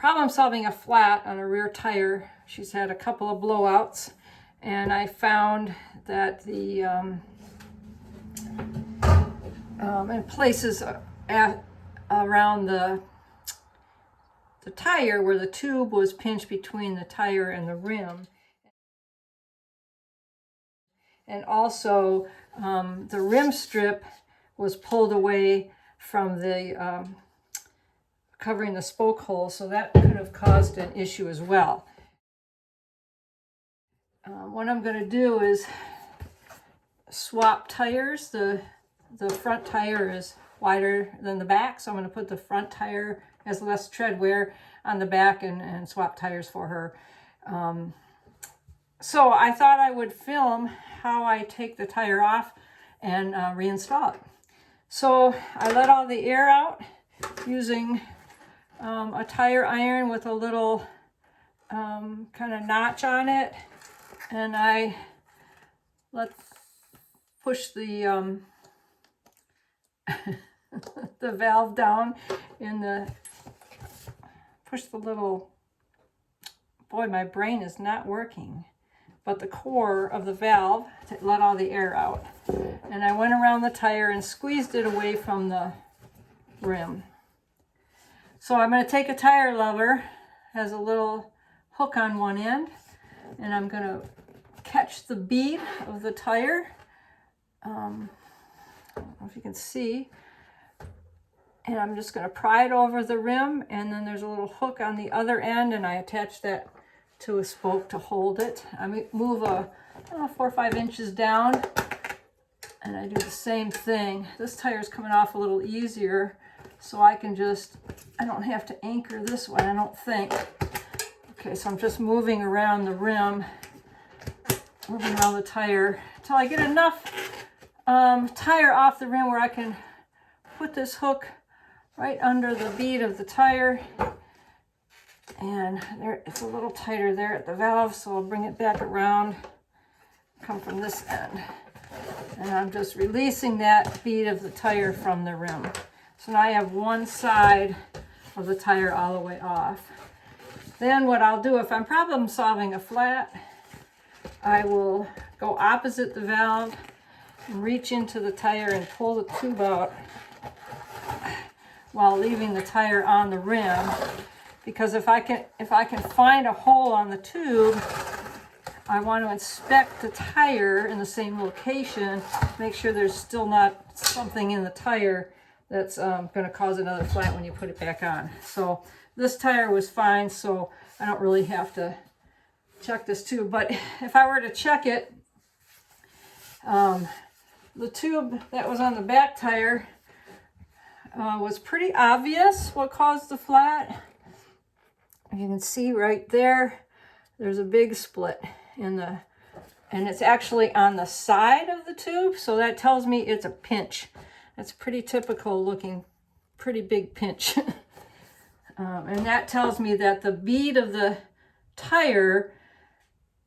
problem solving a flat on a rear tire. She's had a couple of blowouts, and I found that the in places around the tire where the tube was pinched between the tire and the rim, and also the rim strip was pulled away from the covering the spoke hole, so that could have caused an issue as well. What I'm going to do is swap tires. The front tire is wider than the back, so I'm going to put the front tire, has less tread wear, on the back and swap tires for her. So I thought I would film how I take the tire off and reinstall it. So I let all the air out using a tire iron with a little kind of notch on it, and I push the the valve down push the little, boy, my brain is not working, but the core of the valve to let all the air out. And I went around the tire and squeezed it away from the rim. So I'm going to take a tire lever, has a little hook on one end, and I'm going to catch the bead of the tire. I don't know if you can see. And I'm just going to pry it over the rim, and then there's a little hook on the other end, and I attach that to a spoke to hold it. I move 4 or 5 inches down, and I do the same thing. This tire is coming off a little easier, so I don't have to anchor this one, I don't think. Okay, so I'm just moving around the rim, moving around the tire until I get enough tire off the rim where I can put this hook right under the bead of the tire. And there, it's a little tighter there at the valve, so I'll bring it back around, come from this end. And I'm just releasing that bead of the tire from the rim. So now I have one side of the tire all the way off. Then what I'll do, if I'm problem solving a flat, I will go opposite the valve and reach into the tire and pull the tube out while leaving the tire on the rim. Because if I can find a hole on the tube, I want to inspect the tire in the same location, make sure there's still not something in the tire that's going to cause another flat when you put it back on. So this tire was fine, so I don't really have to check this tube. But if I were to check it, the tube that was on the back tire was pretty obvious what caused the flat. You can see right there, there's a big split and it's actually on the side of the tube, so that tells me it's a pinch. That's pretty typical looking, pretty big pinch. And that tells me that the bead of the tire,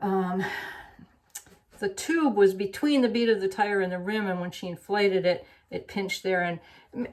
the tube was between the bead of the tire and the rim, and when she inflated it, it pinched there. And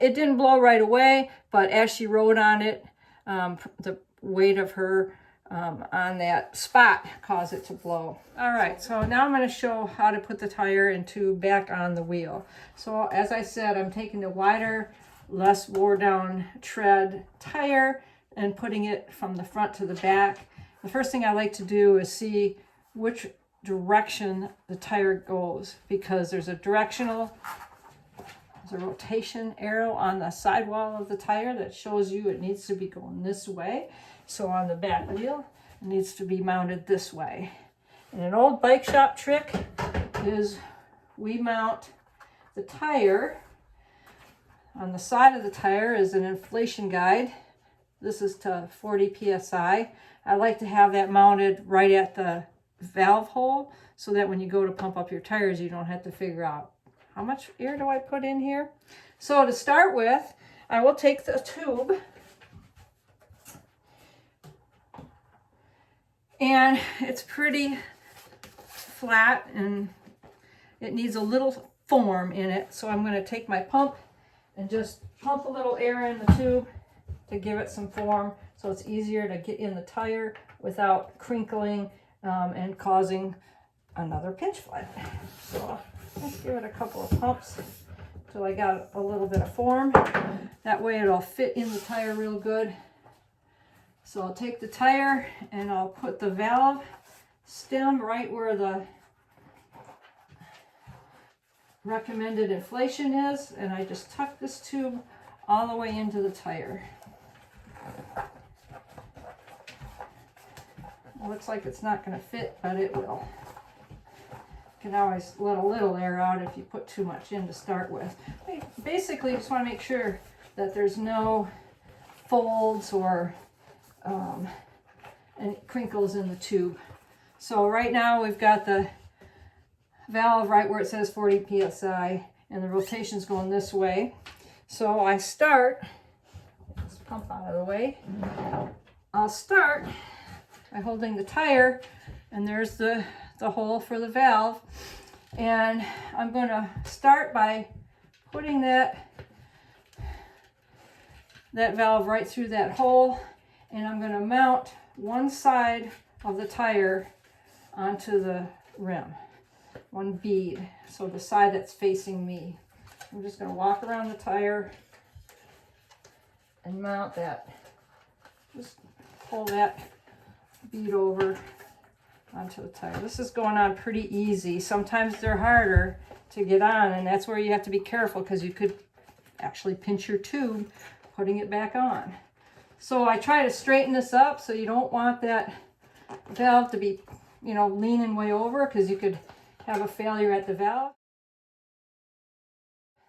it didn't blow right away, but as she rode on it, the weight of her on that spot caused it to blow. All right, so now I'm going to show how to put the tire and tube back on the wheel. So as I said, I'm taking the wider, less wore down tread tire and putting it from the front to the back. The first thing I like to do is see which direction the tire goes, because there's a rotation arrow on the sidewall of the tire that shows you it needs to be going this way. So on the back wheel, it needs to be mounted this way. And an old bike shop trick is we mount the tire. On the side of the tire is an inflation guide. This is to 40 psi. I like to have that mounted right at the valve hole so that when you go to pump up your tires, you don't have to figure out how much air do I put in here. So to start with, I will take the tube and it's pretty flat and it needs a little form in it. So I'm going to take my pump and just pump a little air in the tube to give it some form so it's easier to get in the tire without crinkling and causing another pinch flat. So let's give it a couple of pumps till I got a little bit of form. That way it'll fit in the tire real good. So I'll take the tire and I'll put the valve stem right where the recommended inflation is, and I just tuck this tube all the way into the tire. It looks like it's not going to fit, but it will. You can always let a little air out if you put too much in to start with. Basically, you just want to make sure that there's no folds or any crinkles in the tube. So right now we've got the valve right where it says 40 psi, and the rotation's going this way. So I start, let's pump out of the way. I'll start by holding the tire, and there's the hole for the valve. And I'm going to start by putting that valve right through that hole, and I'm going to mount one side of the tire onto the rim, one bead, so the side that's facing me. I'm just going to walk around the tire and mount that. Just pull that bead over onto the tire. This is going on pretty easy. Sometimes they're harder to get on, and that's where you have to be careful, because you could actually pinch your tube putting it back on. So I try to straighten this up, so you don't want that valve to be, you know, leaning way over, because you could have a failure at the valve.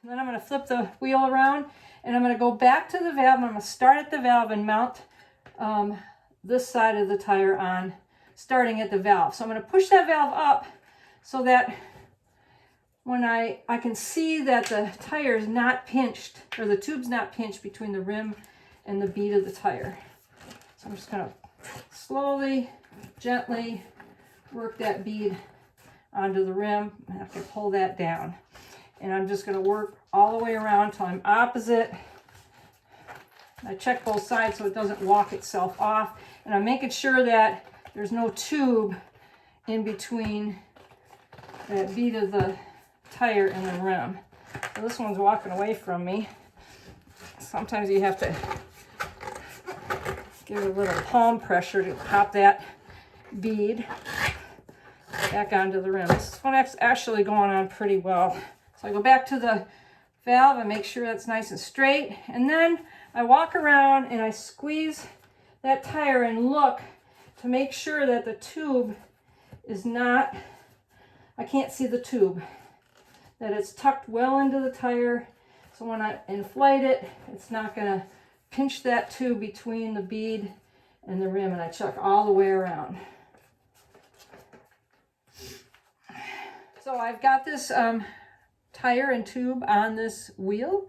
And then I'm going to flip the wheel around, and I'm going to go back to the valve. I'm going to start at the valve and mount this side of the tire on, starting at the valve. So I'm going to push that valve up so that when I can see that the tire is not pinched, or the tube's not pinched between the rim and the bead of the tire. So I'm just going to slowly, gently work that bead onto the rim. I have to pull that down. And I'm just going to work all the way around until I'm opposite. I check both sides so it doesn't walk itself off. And I'm making sure that there's no tube in between that bead of the tire and the rim. So this one's walking away from me. Sometimes you have to give it a little palm pressure to pop that bead back onto the rim. This one's actually going on pretty well. So I go back to the valve and make sure that's nice and straight. And then I walk around and I squeeze that tire and look to make sure that the tube is not, I can't see the tube, that it's tucked well into the tire. So when I inflate it, it's not going to pinch that tube between the bead and the rim, and I check all the way around. So I've got this tire and tube on this wheel.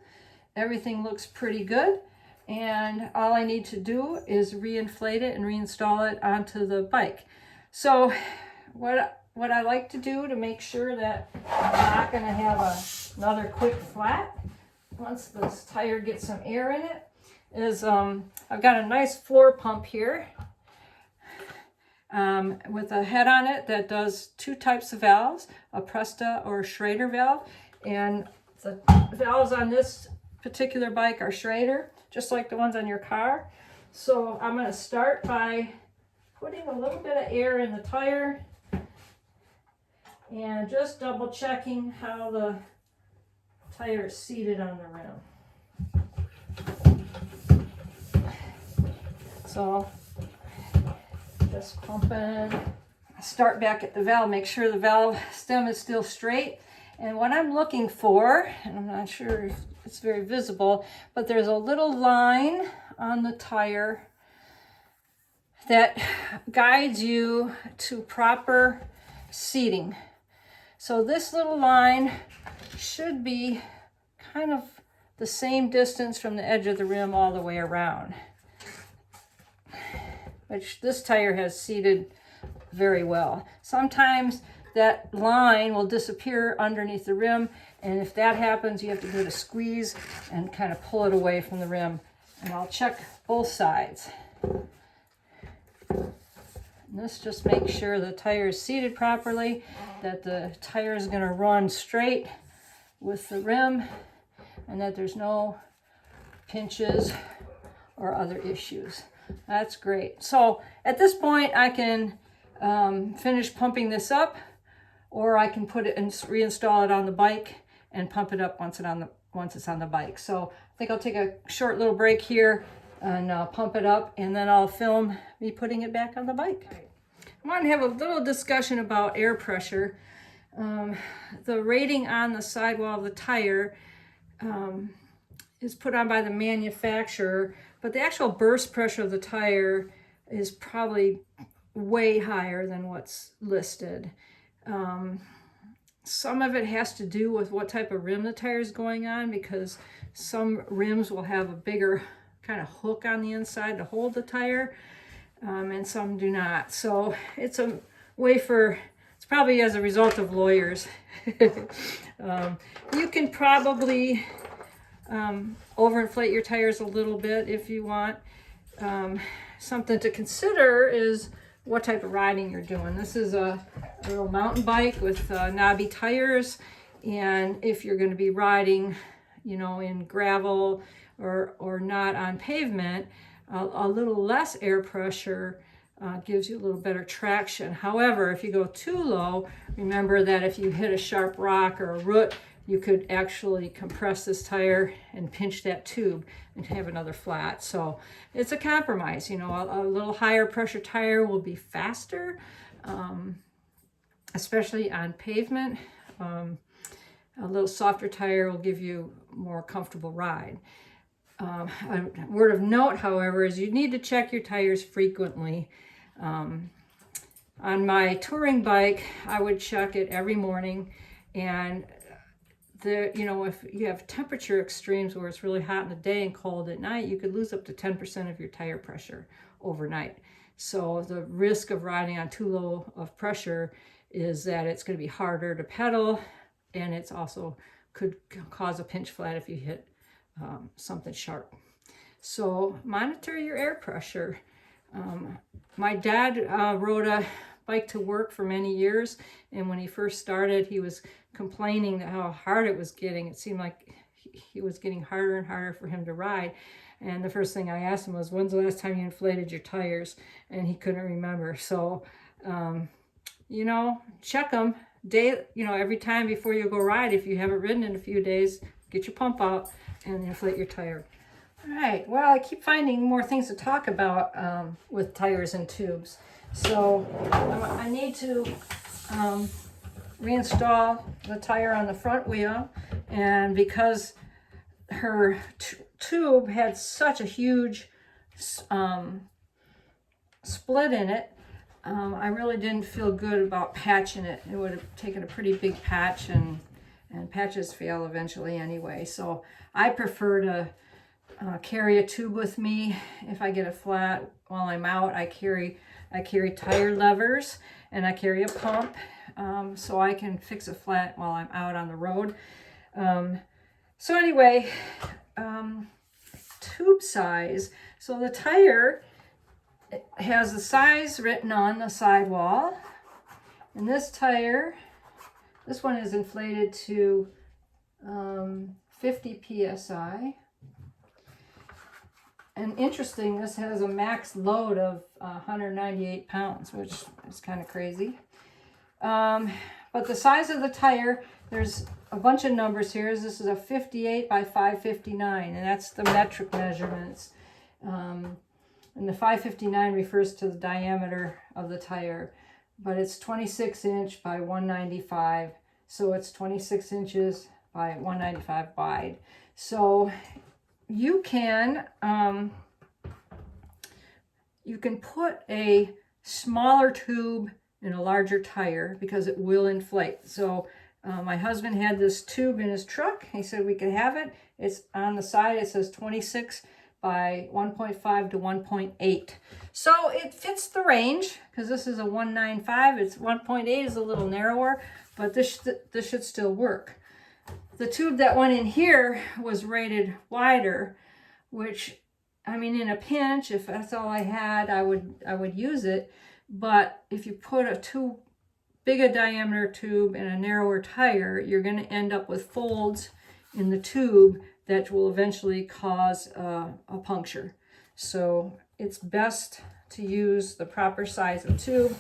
Everything looks pretty good, and all I need to do is reinflate it and reinstall it onto the bike. So what I like to do to make sure that I'm not going to have another quick flat once this tire gets some air in it is I've got a nice floor pump here with a head on it that does two types of valves, a Presta or a Schrader valve. And the valves on this particular bike are Schrader, just like the ones on your car. So I'm going to start by putting a little bit of air in the tire and just double checking how the tire is seated on the rim. So just pumping. Start back at the valve, make sure the valve stem is still straight. And what I'm looking for, and I'm not sure if it's very visible, but there's a little line on the tire that guides you to proper seating. So this little line should be kind of the same distance from the edge of the rim all the way around, which this tire has seated very well. Sometimes that line will disappear underneath the rim, and if that happens, you have to give it a squeeze and kind of pull it away from the rim. And I'll check both sides. And this just makes sure the tire is seated properly, that the tire is going to run straight with the rim, and that there's no pinches or other issues. That's great. So at this point I can finish pumping this up, or I can put it and reinstall it on the bike and pump it up once it's on the bike. So I think I'll take a short little break here and pump it up, and then I'll film me putting it back on the bike. I want to have a little discussion about air pressure. The rating on the sidewall of the tire is put on by the manufacturer, but the actual burst pressure of the tire is probably way higher than what's listed. Some of it has to do with what type of rim the tire is going on, because some rims will have a bigger kind of hook on the inside to hold the tire, and some do not. So it's a way for, it's probably as a result of lawyers. You can probably overinflate your tires a little bit if you want. Something to consider is what type of riding you're doing. This is a little mountain bike with knobby tires, and if you're going to be riding, you know, in gravel or not on pavement, a little less air pressure gives you a little better traction. However, if you go too low, remember that if you hit a sharp rock or a root, you could actually compress this tire and pinch that tube and have another flat. So it's a compromise. You know, a little higher pressure tire will be faster, especially on pavement. A little softer tire will give you a more comfortable ride. A word of note, however, is you need to check your tires frequently. On my touring bike, I would check it every morning, and you know, if you have temperature extremes where it's really hot in the day and cold at night, you could lose up to 10% of your tire pressure overnight. So the risk of riding on too low of pressure is that it's going to be harder to pedal, and it's also could cause a pinch flat if you hit something sharp. So monitor your air pressure. My dad rode a bike to work for many years, and when he first started, he was complaining that how hard it was getting. It seemed like he was getting harder and harder for him to ride. And the first thing I asked him was, when's the last time you inflated your tires? And he couldn't remember. So, you know, check them every time before you go ride. If you haven't ridden in a few days, get your pump out and inflate your tire. All right, well, I keep finding more things to talk about with tires and tubes. So I need to reinstall the tire on the front wheel, and because her tube had such a huge split in it, I really didn't feel good about patching it. It would have taken a pretty big patch, and patches fail eventually anyway. So I prefer to carry a tube with me. If I get a flat while I'm out, I carry tire levers, and I carry a pump so I can fix a flat while I'm out on the road. So anyway, tube size. So the tire has the size written on the sidewall, and this tire, this one is inflated to 50 psi. And interesting, this has a max load of 198 pounds, which is kind of crazy. But the size of the tire, there's a bunch of numbers here. This is a 58 by 559, and that's the metric measurements. And the 559 refers to the diameter of the tire, but it's 26 inch by 195. So it's 26 inches by 195 wide. So you can put a smaller tube in a larger tire because it will inflate. So my husband had this tube in his truck. He said we could have it. It's on the side. It says 26 by 1.5 to 1.8. So it fits the range because this is a 195. It's 1.8 is a little narrower, but this should still work. The tube that went in here was rated wider, which I mean, in a pinch, if that's all I had, I would use it. But if you put a too big a diameter tube and a narrower tire, you're going to end up with folds in the tube that will eventually cause a puncture. So it's best to use the proper size of tube,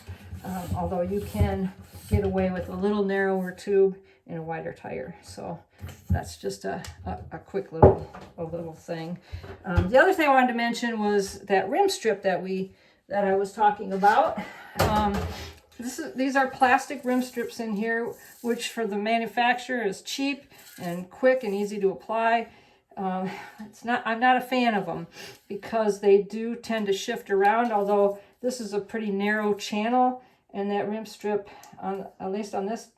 although you can get away with a little narrower tube and a wider tire. So that's just a quick little thing. The other thing I wanted to mention was that rim strip that I was talking about. These are plastic rim strips in here, which for the manufacturer is cheap and quick and easy to apply. I'm not a fan of them because they do tend to shift around, although this is a pretty narrow channel, and that rim strip, at least on this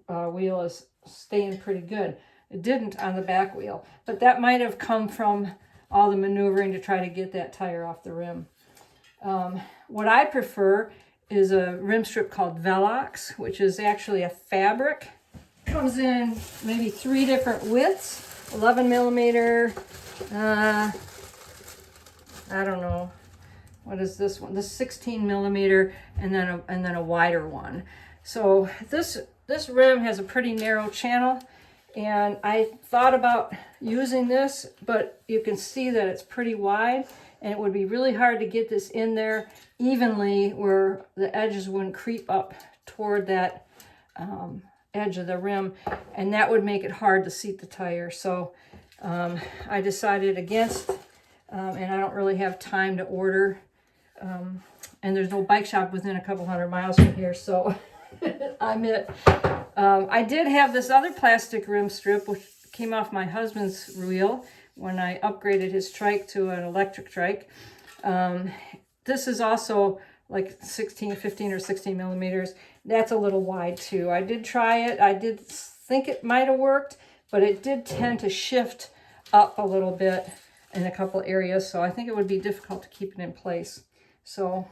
wheel, is staying pretty good. It didn't on the back wheel, but that might have come from all the maneuvering to try to get that tire off the rim. What I prefer is a rim strip called Velox, which is actually a fabric. Comes in maybe 3 different widths. 11 millimeter, I don't know, what is this one? This 16 millimeter, and then a wider one. So this rim has a pretty narrow channel, and I thought about using this, but you can see that it's pretty wide, and it would be really hard to get this in there evenly where the edges wouldn't creep up toward that edge of the rim, and that would make it hard to seat the tire. So I decided against, and I don't really have time to order, and there's no bike shop within a couple hundred miles from here, so I'm it. I did have this other plastic rim strip which came off my husband's wheel when I upgraded his trike to an electric trike. This is also like 15 or 16 millimeters. That's a little wide too. I did try it. I did think it might have worked, but it did tend to shift up a little bit in a couple areas, so I think it would be difficult to keep it in place. So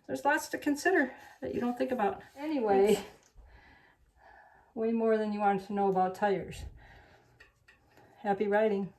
there's lots to consider that you don't think about. Anyway, way more than you wanted to know about tires. Happy riding.